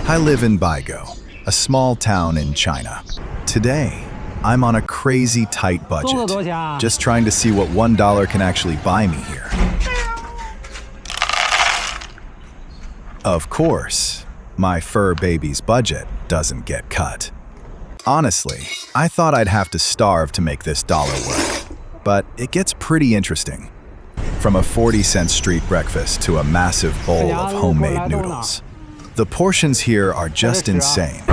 I live in Baigo, a small town in China. Today, I'm on a crazy tight budget, just trying to see what $1 can actually buy me here. Of course, my fur baby's budget doesn't get cut. Honestly, I thought I'd have to starve to make this dollar work, but it gets pretty interesting. From a 40-cent street breakfast to a massive bowl of homemade noodles. The portions here are just insane.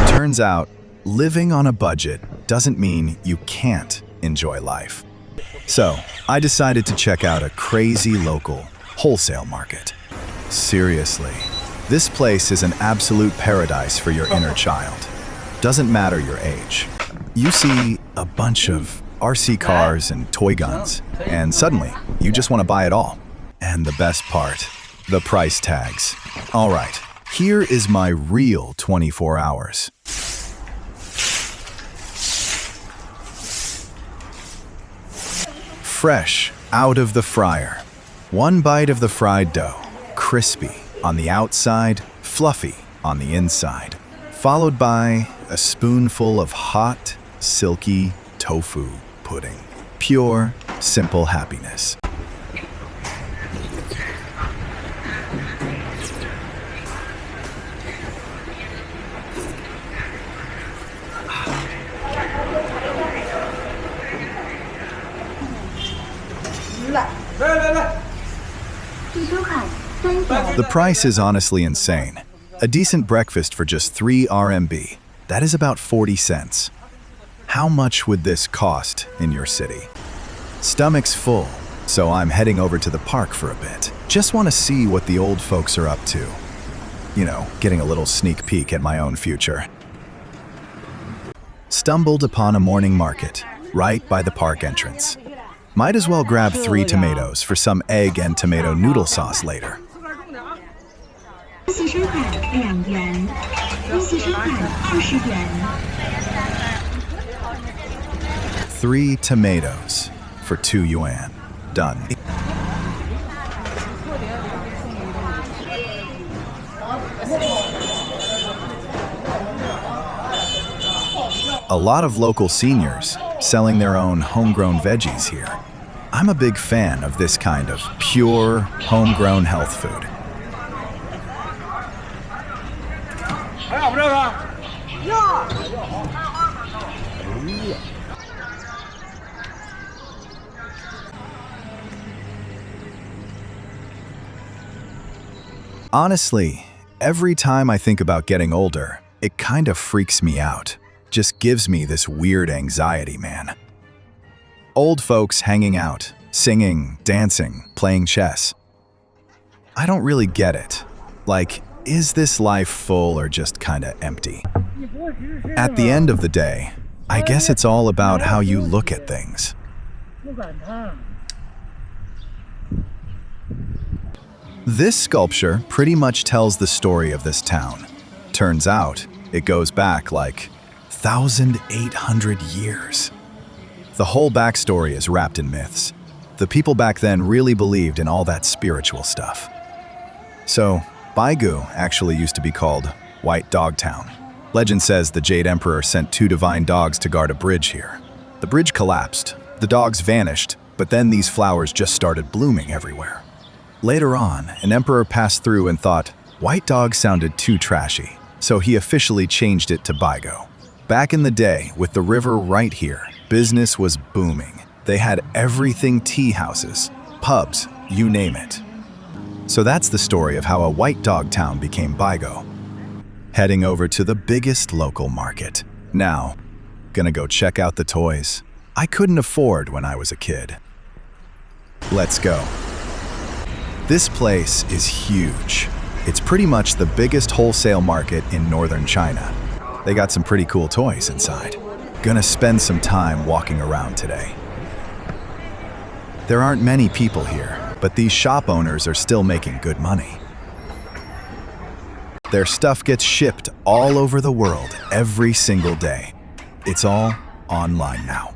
Turns out, living on a budget doesn't mean you can't enjoy life. So, I decided to check out a crazy local wholesale market. Seriously, this place is an absolute paradise for your inner child. Doesn't matter your age. You see a bunch of RC cars and toy guns, and suddenly, you just want to buy it all. And the best part, the price tags. All right, here is my real 24 hours. Fresh out of the fryer. One bite of the fried dough, crispy on the outside, fluffy on the inside, followed by a spoonful of hot, silky tofu pudding. Pure, simple happiness. The price is honestly insane. A decent breakfast for just 3 RMB. That is about 40 cents. How much would this cost in your city? Stomach's full, so I'm heading over to the park for a bit. Just want to see what the old folks are up to. You know, getting a little sneak peek at my own future. Stumbled upon a morning market, right by the park entrance. Might as well grab 3 tomatoes for some egg and tomato noodle sauce later. 3 tomatoes for 2 yuan. Done. A lot of local seniors selling their own homegrown veggies here. I'm a big fan of this kind of pure, homegrown health food. Honestly, every time I think about getting older, it kind of freaks me out. Just gives me this weird anxiety, man. Old folks hanging out, singing, dancing, playing chess. I don't really get it. Like, is this life full or just kinda empty? At the end of the day, I guess it's all about how you look at things. This sculpture pretty much tells the story of this town. Turns out, it goes back like 1,800 years. The whole backstory is wrapped in myths. The people back then really believed in all that spiritual stuff. So, Baigu actually used to be called White Dog Town. Legend says the Jade Emperor sent 2 divine dogs to guard a bridge here. The bridge collapsed, the dogs vanished, but then these flowers just started blooming everywhere. Later on, an emperor passed through and thought, white dog sounded too trashy, so he officially changed it to Baigo. Back in the day, with the river right here, business was booming. They had everything: tea houses, pubs, you name it. So that's the story of how a white dog town became Baigo. Heading over to the biggest local market. Now, gonna go check out the toys I couldn't afford when I was a kid. Let's go. This place is huge. It's pretty much the biggest wholesale market in northern China. They got some pretty cool toys inside. Gonna spend some time walking around today. There aren't many people here, but these shop owners are still making good money. Their stuff gets shipped all over the world every single day. It's all online now.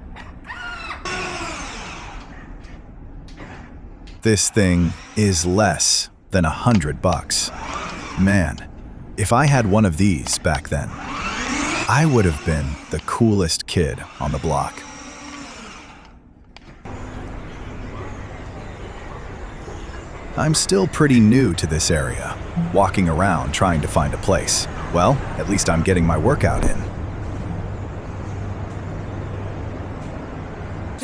This thing is less than $100. Man, if I had one of these back then, I would have been the coolest kid on the block. I'm still pretty new to this area, walking around trying to find a place. Well, at least I'm getting my workout in.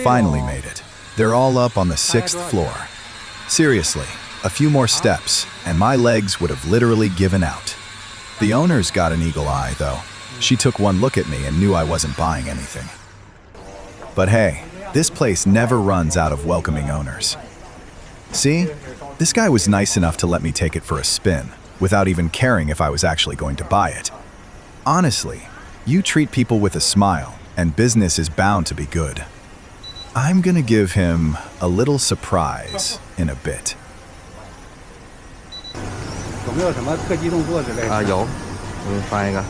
Finally made it. They're all up on the 6th floor. Seriously, a few more steps, and my legs would have literally given out. The owner's got an eagle eye, though. She took one look at me and knew I wasn't buying anything. But hey, this place never runs out of welcoming owners. See? This guy was nice enough to let me take it for a spin, without even caring if I was actually going to buy it. Honestly, you treat people with a smile, and business is bound to be good. I'm gonna give him a little surprise in a bit. 有没有什么特技动作之类的？有，我给你发一个。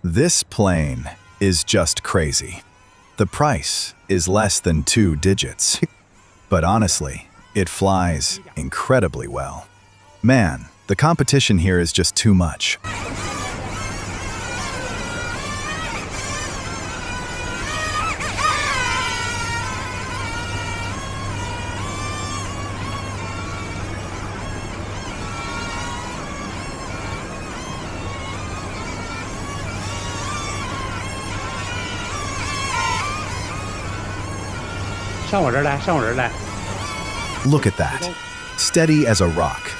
This plane is just crazy. The price is less than 2 digits. But honestly, it flies incredibly well. Man, the competition here is just too much. Look at that. Steady as a rock.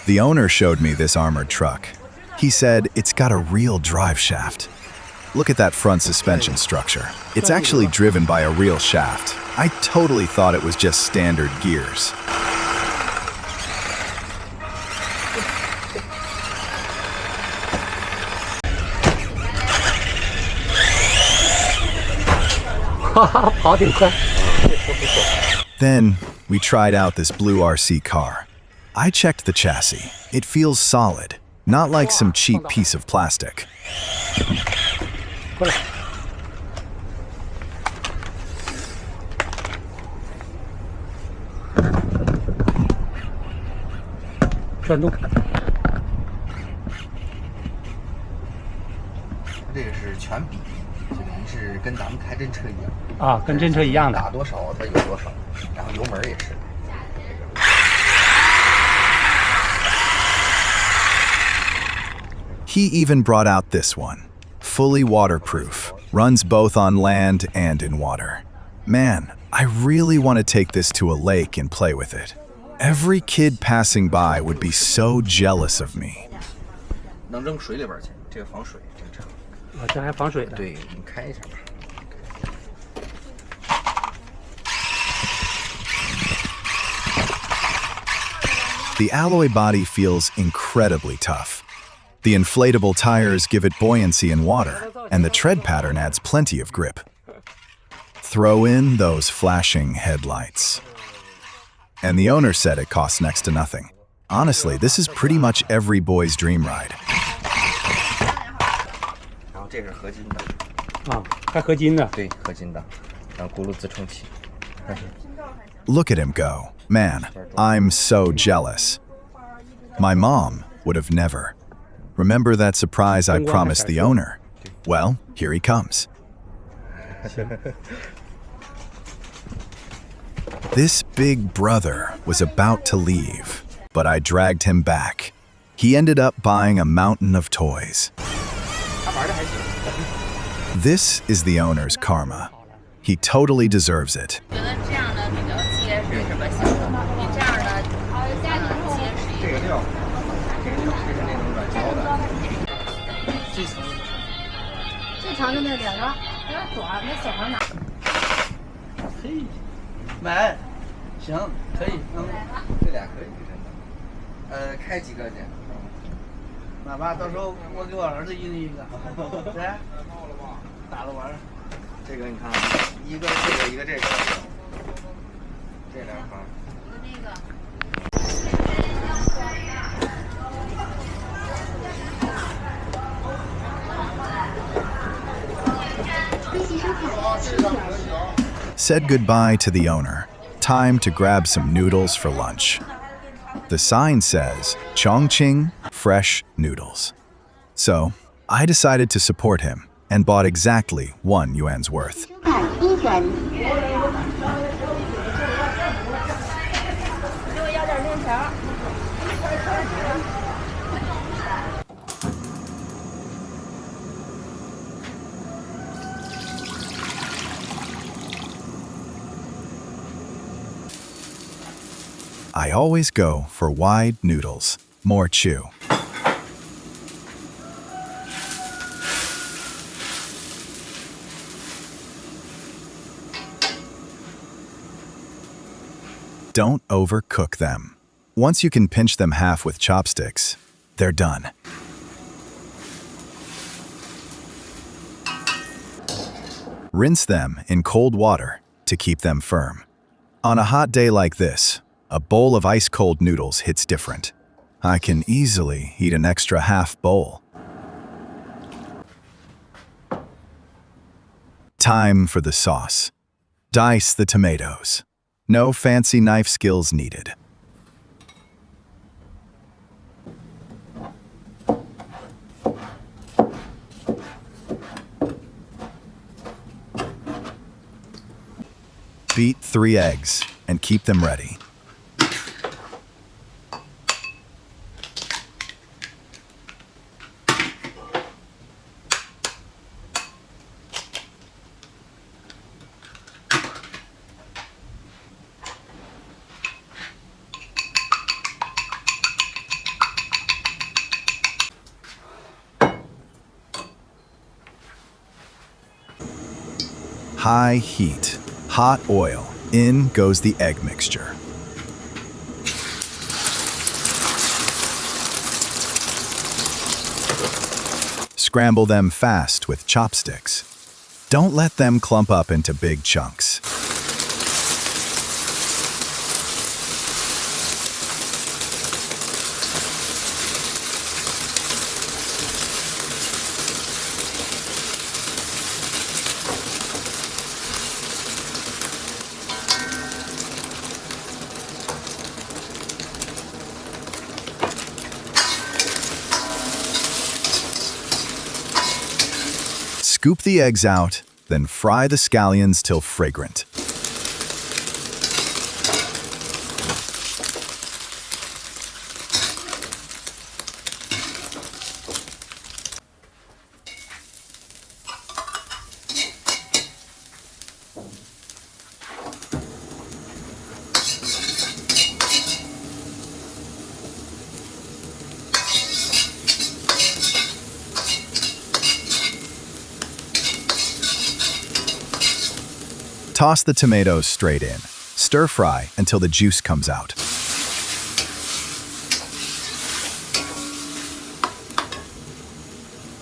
The owner showed me this armored truck. He said it's got a real drive shaft. Look at that front suspension structure. It's actually driven by a real shaft. I totally thought it was just standard gears. Then we tried out this blue RC car. I checked the chassis. It feels solid, not like some cheap piece of plastic. He even brought out this one. Fully waterproof. Runs both on land and in water. Man, I really want to take this to a lake and play with it. Every kid passing by would be so jealous of me. The alloy body feels incredibly tough. The inflatable tires give it buoyancy in water, and the tread pattern adds plenty of grip. Throw in those flashing headlights. And the owner said it costs next to nothing. Honestly, this is pretty much every boy's dream ride. Look at him go. Man, I'm so jealous. My mom would have never. Remember that surprise I promised the owner? Well, here he comes. This big brother was about to leave, but I dragged him back. He ended up buying a mountain of toys. This is the owner's karma. He totally deserves it. 买，行，可以，这俩可以开几个去？那吧，到时候我给我儿子一人一个，来，打了完了。这个你看，一个这个，一个这个，这两盒。Said goodbye to the owner. Time to grab some noodles for lunch. The sign says Chongqing fresh noodles. So I decided to support him and bought exactly 1 yuan's worth. I always go for wide noodles, more chew. Don't overcook them. Once you can pinch them half with chopsticks, they're done. Rinse them in cold water to keep them firm. On a hot day like this, a bowl of ice-cold noodles hits different. I can easily eat an extra half bowl. Time for the sauce. Dice the tomatoes. No fancy knife skills needed. Beat 3 eggs and keep them ready. High heat, hot oil, in goes the egg mixture. Scramble them fast with chopsticks. Don't let them clump up into big chunks. Scoop the eggs out, then fry the scallions till fragrant. Toss the tomatoes straight in. Stir fry until the juice comes out.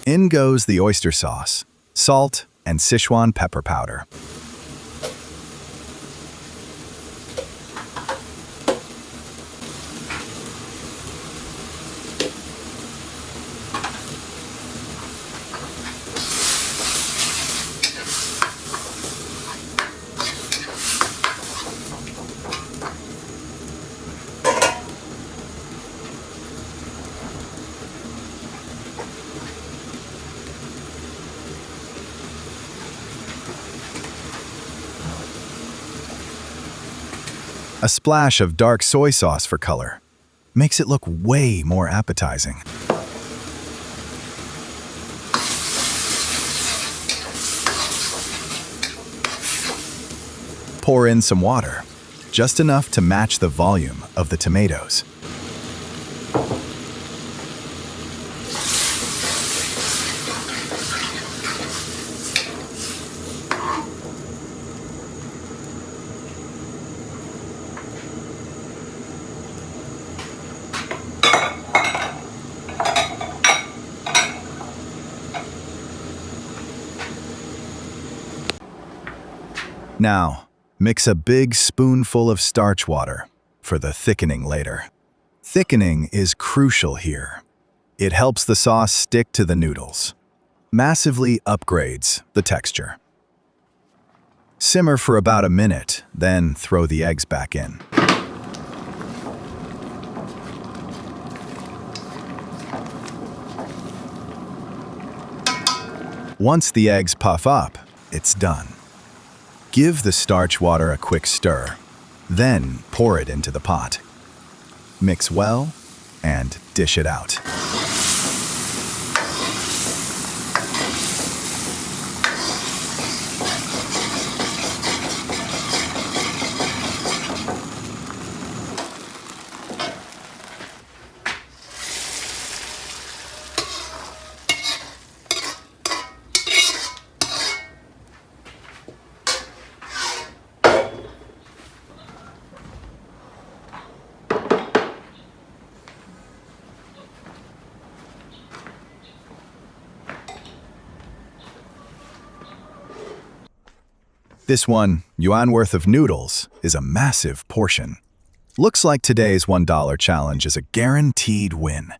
In goes the oyster sauce, salt, and Sichuan pepper powder. A splash of dark soy sauce for color makes it look way more appetizing. Pour in some water, just enough to match the volume of the tomatoes. Now, mix a big spoonful of starch water for the thickening later. Thickening is crucial here. It helps the sauce stick to the noodles, massively upgrades the texture. Simmer for about a minute, then throw the eggs back in. Once the eggs puff up, it's done. Give the starch water a quick stir, then pour it into the pot. Mix well and dish it out. This yuan worth of noodles is a massive portion. Looks like today's $1 challenge is a guaranteed win.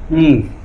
Mm.